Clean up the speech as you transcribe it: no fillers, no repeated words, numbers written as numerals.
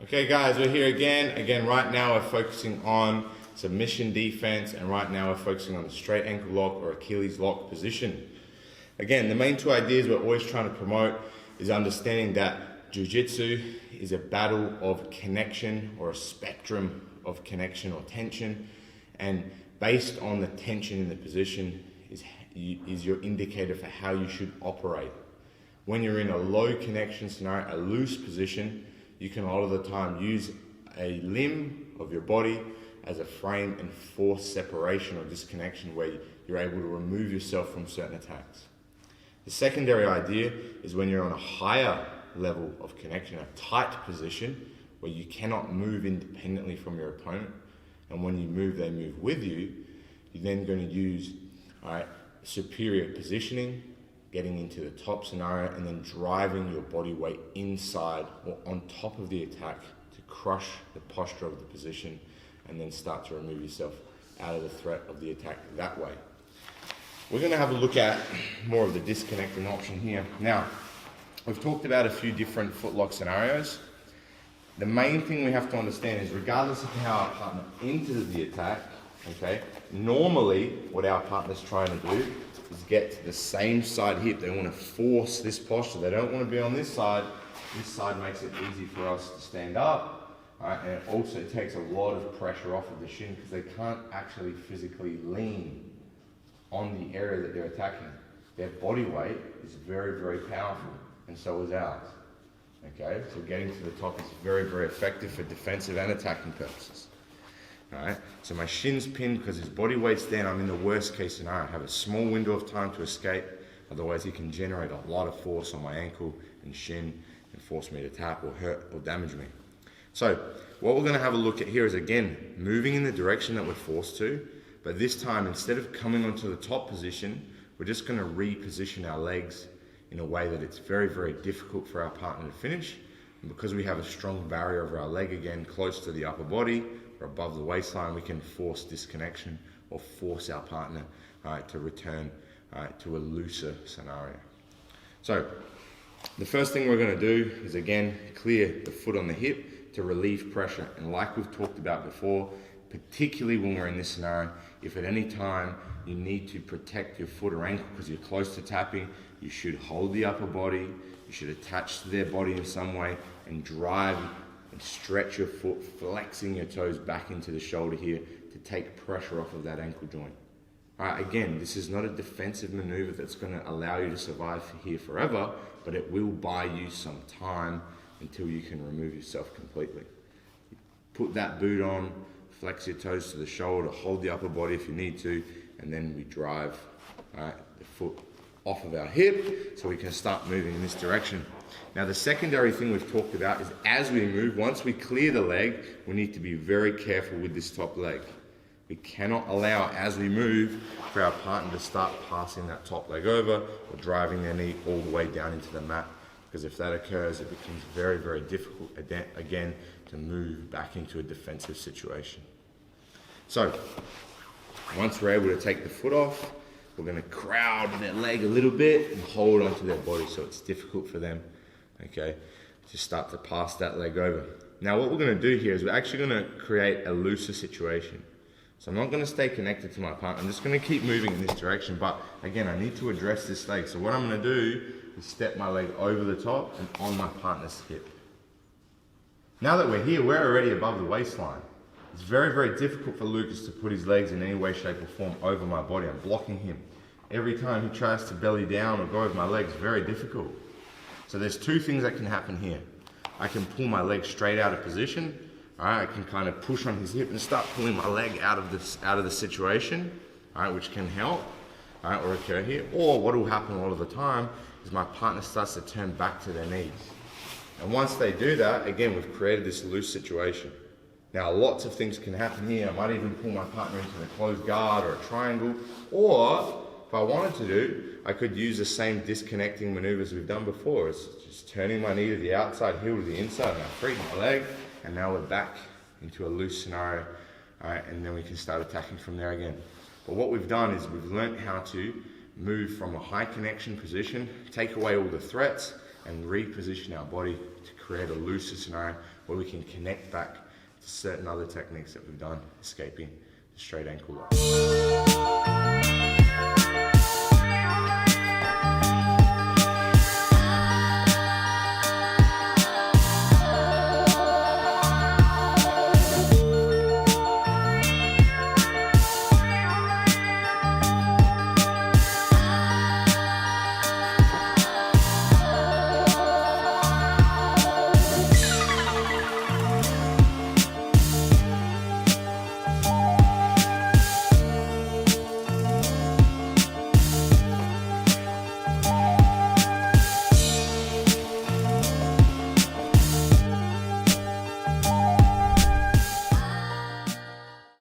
Okay guys, we're here again. Again, right now we're focusing on submission defense, and right now we're focusing on the straight ankle lock or Achilles lock position. Again, the main two ideas we're always trying to promote is understanding that Jiu-Jitsu is a battle of connection, or a spectrum of connection or tension, and based on the tension in the position is your indicator for how you should operate. When you're in a low connection scenario, a loose position, you can a lot of the time use a limb of your body as a frame and force separation or disconnection where you're able to remove yourself from certain attacks. The secondary idea is when you're on a higher level of connection, a tight position where you cannot move independently from your opponent, and when you move, they move with you, you're then going to use superior positioning, getting into the top scenario, and then driving your body weight inside or on top of the attack to crush the posture of the position, and then start to remove yourself out of the threat of the attack that way. We're going to have a look at more of the disconnecting option here. Now, we've talked about a few different footlock scenarios. The main thing we have to understand is, regardless of how our partner enters the attack, normally what our partner's trying to do is get to the same side hip. They want to force this posture. They don't want to be on this side. This side makes it easy for us to stand up, and it also takes a lot of pressure off of the shin because they can't actually physically lean on the area that they're attacking. Their body weight is very, very powerful, and so is ours. So getting to the top is very, very effective for defensive and attacking purposes. So my shin's pinned because his body weight's there, and I'm in the worst case scenario. I have a small window of time to escape, otherwise he can generate a lot of force on my ankle and shin and force me to tap or hurt or damage me. So what we're going to have a look at here is, again, moving in the direction that we're forced to, but this time, instead of coming onto the top position, we're just going to reposition our legs in a way that it's very, very difficult for our partner to finish. And because we have a strong barrier of our leg, again, close to the upper body or above the waistline, we can force disconnection or force our partner to return to a looser scenario. So the first thing we're going to do is, again, clear the foot on the hip to relieve pressure. And like we've talked about before, particularly when we're in this scenario, if at any time you need to protect your foot or ankle because you're close to tapping, you should hold the upper body, you should attach to their body in some way and drive and stretch your foot, flexing your toes back into the shoulder here to take pressure off of that ankle joint. Again, this is not a defensive maneuver that's going to allow you to survive here forever, but it will buy you some time until you can remove yourself completely. Put that boot on, flex your toes to the shoulder, hold the upper body if you need to, and then we drive the foot off of our hip so we can start moving in this direction. Now, the secondary thing we've talked about is, as we move, once we clear the leg, we need to be very careful with this top leg. We cannot allow, as we move, for our partner to start passing that top leg over or driving their knee all the way down into the mat, because if that occurs, it becomes very, very difficult, again, to move back into a defensive situation. So, once we're able to take the foot off, we're going to crowd their leg a little bit and hold onto their body so it's difficult for them, to start to pass that leg over. Now, what we're going to do here is we're actually going to create a looser situation. So I'm not going to stay connected to my partner. I'm just going to keep moving in this direction, but again, I need to address this leg. So what I'm going to do is step my leg over the top and on my partner's hip. Now that we're here, we're already above the waistline. It's very, very difficult for Lucas to put his legs in any way, shape or form over my body. I'm blocking him. Every time he tries to belly down or go over my legs, very difficult. So there's two things that can happen here. I can pull my leg straight out of position. I can kind of push on his hip and start pulling my leg out of the situation, which can help, or occur here. Or what will happen a lot of the time is my partner starts to turn back to their knees. And once they do that, again, we've created this loose situation. Now, lots of things can happen here. I might even pull my partner into the closed guard or a triangle, or if I wanted to do, I could use the same disconnecting maneuvers we've done before. It's just turning my knee to the outside, heel to the inside, and I free my leg, and now we're back into a loose scenario, and then we can start attacking from there again. But what we've done is we've learned how to move from a high connection position, take away all the threats, and reposition our body to create a looser scenario where we can connect back to certain other techniques that we've done, escaping the straight ankle lock.